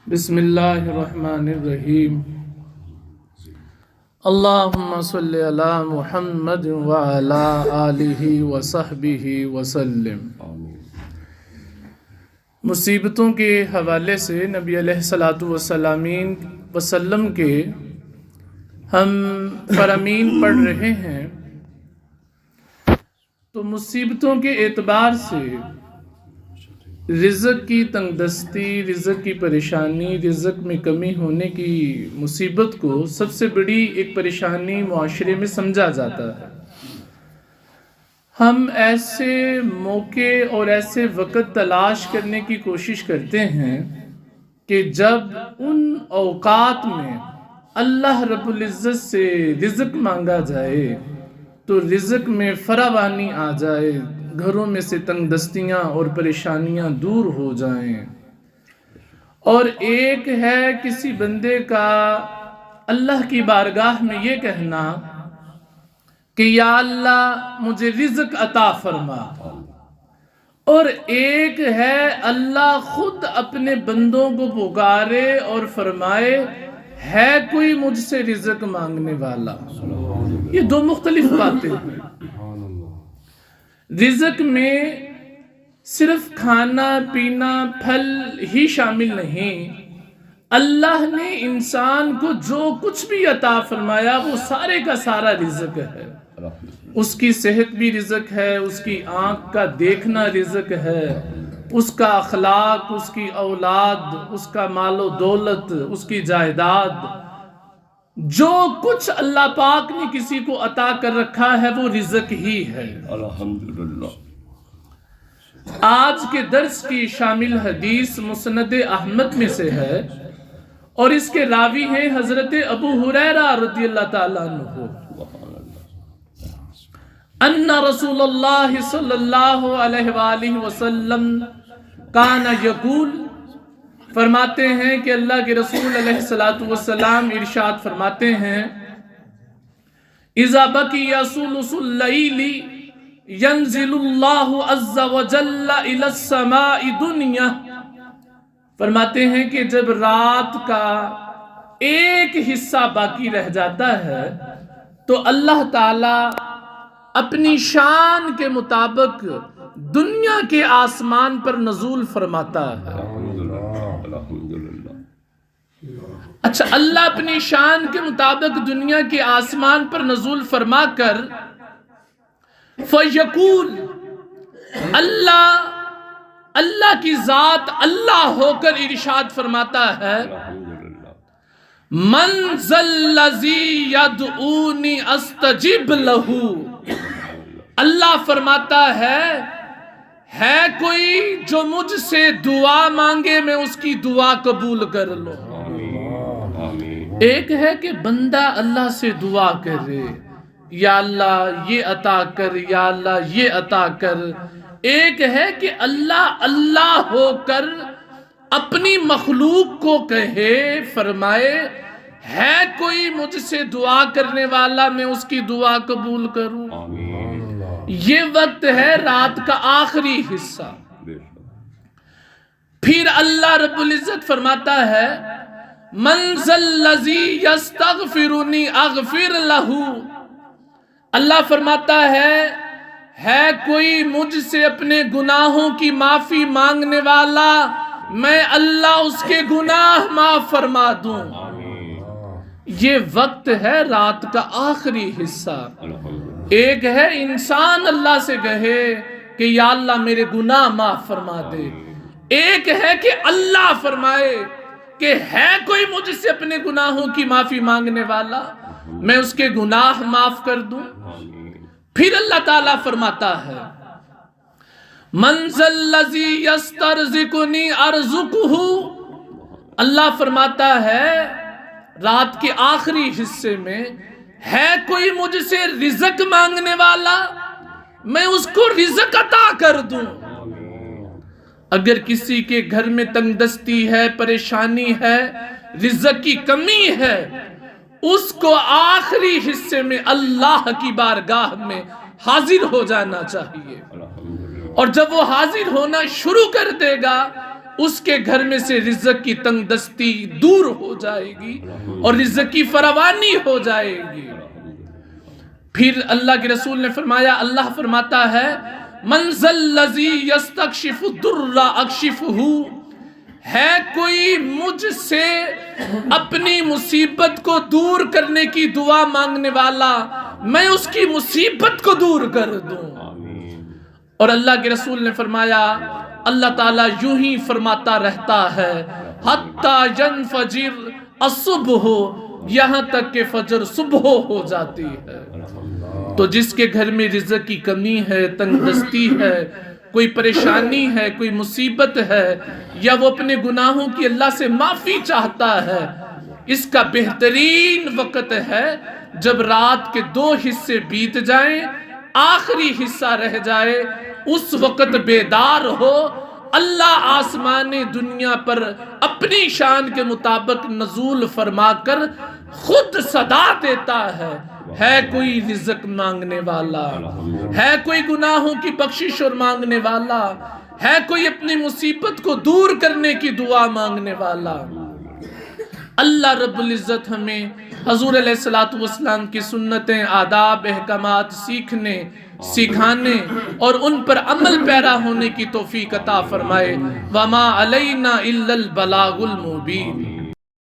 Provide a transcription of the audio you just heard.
بسم اللہ الرحمن الرحیم اللہم صلی علی محمد وعلی آلہ وصحبہ وسلم۔ مصیبتوں کے حوالے سے نبی علیہ السلام کے ہم فرامین پڑھ رہے ہیں، تو مصیبتوں کے اعتبار سے رزق کی تنگ دستی، رزق کی پریشانی، رزق میں کمی ہونے کی مصیبت کو سب سے بڑی ایک پریشانی معاشرے میں سمجھا جاتا ہے۔ ہم ایسے موقع اور ایسے وقت تلاش کرنے کی کوشش کرتے ہیں کہ جب ان اوقات میں اللہ رب العزت سے رزق مانگا جائے تو رزق میں فراوانی آ جائے، گھروں میں سے تنگ دستیاں اور پریشانیاں دور ہو جائیں۔ اور ایک ہے کسی بندے کا اللہ کی بارگاہ میں یہ کہنا کہ یا اللہ مجھے رزق عطا فرما، اور ایک ہے اللہ خود اپنے بندوں کو پکارے اور فرمائے ہے کوئی مجھ سے رزق مانگنے والا۔ یہ دو مختلف باتیں ہیں۔ رزق میں صرف کھانا پینا پھل ہی شامل نہیں، اللہ نے انسان کو جو کچھ بھی عطا فرمایا وہ سارے کا سارا رزق ہے۔ اس کی صحت بھی رزق ہے، اس کی آنکھ کا دیکھنا رزق ہے، اس کا اخلاق، اس کی اولاد، اس کا مال و دولت، اس کی جائیداد، جو کچھ اللہ پاک نے کسی کو عطا کر رکھا ہے وہ رزق ہی ہے۔ الحمدللہ۔ آج کے درس کی شامل حدیث مسند احمد میں سے ہے، اور اس کے راوی ہیں حضرت ابو ہریرہ رضی اللہ تعالیٰ عنہ۔ ان رسول اللہ صلی اللہ علیہ وآلہ وسلم کان یقول، فرماتے ہیں کہ اللہ کے رسول علیہ السلام ارشاد فرماتے ہیں، اذا بقی ثلث اللیل ینزل اللہ عز وجل الی السماء دنیا، فرماتے ہیں کہ جب رات کا ایک حصہ باقی رہ جاتا ہے تو اللہ تعالی اپنی شان کے مطابق دنیا کے آسمان پر نزول فرماتا ہے۔ اچھا، اللہ اپنی شان کے مطابق دنیا کے آسمان پر نزول فرما کر فیقول، اللہ کی ذات اللہ ہو کر ارشاد فرماتا ہے، من ذا الذی یدعونی استجب لہ، اللہ فرماتا ہے کوئی جو مجھ سے دعا مانگے میں اس کی دعا قبول کر لوں۔ ایک ہے کہ بندہ اللہ سے دعا کرے، یا اللہ یہ عطا کر، یا اللہ یہ عطا کر۔ ایک ہے کہ اللہ ہو کر اپنی مخلوق کو کہے، فرمائے ہے کوئی مجھ سے دعا کرنے والا میں اس کی دعا قبول کروں۔ یہ وقت ہے رات کا آخری حصہ۔ پھر اللہ رب العزت فرماتا ہے، من ذا الذی یستغفرنی اغفر لہ، اللہ فرماتا ہے کوئی مجھ سے اپنے گناہوں کی معافی مانگنے والا میں اللہ اس کے گناہ معاف فرما دوں۔ یہ وقت ہے رات کا آخری حصہ۔ ایک ہے انسان اللہ سے کہے کہ یا اللہ میرے گناہ معاف فرما دے، ایک ہے کہ اللہ فرمائے کہ ہے کوئی مجھ سے اپنے گناہوں کی معافی مانگنے والا میں اس کے گناہ معاف کر دوں۔ پھر اللہ تعالیٰ فرماتا ہے، من ذا الذی یسترزقنی ارزقہ، اللہ فرماتا ہے رات کے آخری حصے میں ہے کوئی مجھ سے رزق مانگنے والا میں اس کو رزق عطا کر دوں۔ اگر کسی کے گھر میں تنگ دستی ہے، پریشانی ہے، رزق کی کمی ہے، اس کو آخری حصے میں اللہ کی بارگاہ میں حاضر ہو جانا چاہیے، اور جب وہ حاضر ہونا شروع کر دے گا اس کے گھر میں سے رزق کی تنگ دستی دور ہو جائے گی اور رزق کی فراوانی ہو جائے گی۔ پھر اللہ کے رسول نے فرمایا، اللہ فرماتا ہے من ذا الذی یستکشف الضر اکشفہ، ہے کوئی مجھ سے اپنی مصیبت کو دور کرنے کی دعا مانگنے والا، میں اس کی مصیبت کو دور کر دوں۔ اور اللہ کے رسول نے فرمایا اللہ تعالیٰ یوں ہی فرماتا رہتا ہے حتی ینفجر الصبح، یہاں تک کہ فجر صبح ہو جاتی ہے۔ تو جس کے گھر میں رزق کی کمی ہے، تنگ دستی ہے، کوئی پریشانی ہے، کوئی مصیبت ہے، یا وہ اپنے گناہوں کی اللہ سے معافی چاہتا ہے، اس کا بہترین وقت ہے جب رات کے 2 حصے بیت جائیں، آخری حصہ رہ جائے، اس وقت بیدار ہو۔ اللہ آسمان دنیا پر اپنی شان کے مطابق نزول فرما کر خود صدا دیتا ہے کوئی رزق مانگنے والا، ہے کوئی گناہوں کی بخشش اور مانگنے والا، ہے کوئی اپنی مصیبت کو دور کرنے کی دعا مانگنے والا۔ اللہ رب العزت ہمیں حضور علیہ السلام کی سنتیں، آداب، احکامات سیکھنے، سکھانے اور ان پر عمل پیرا ہونے کی توفیق عطا فرمائے۔ وما علینا الا البلاغ المبین۔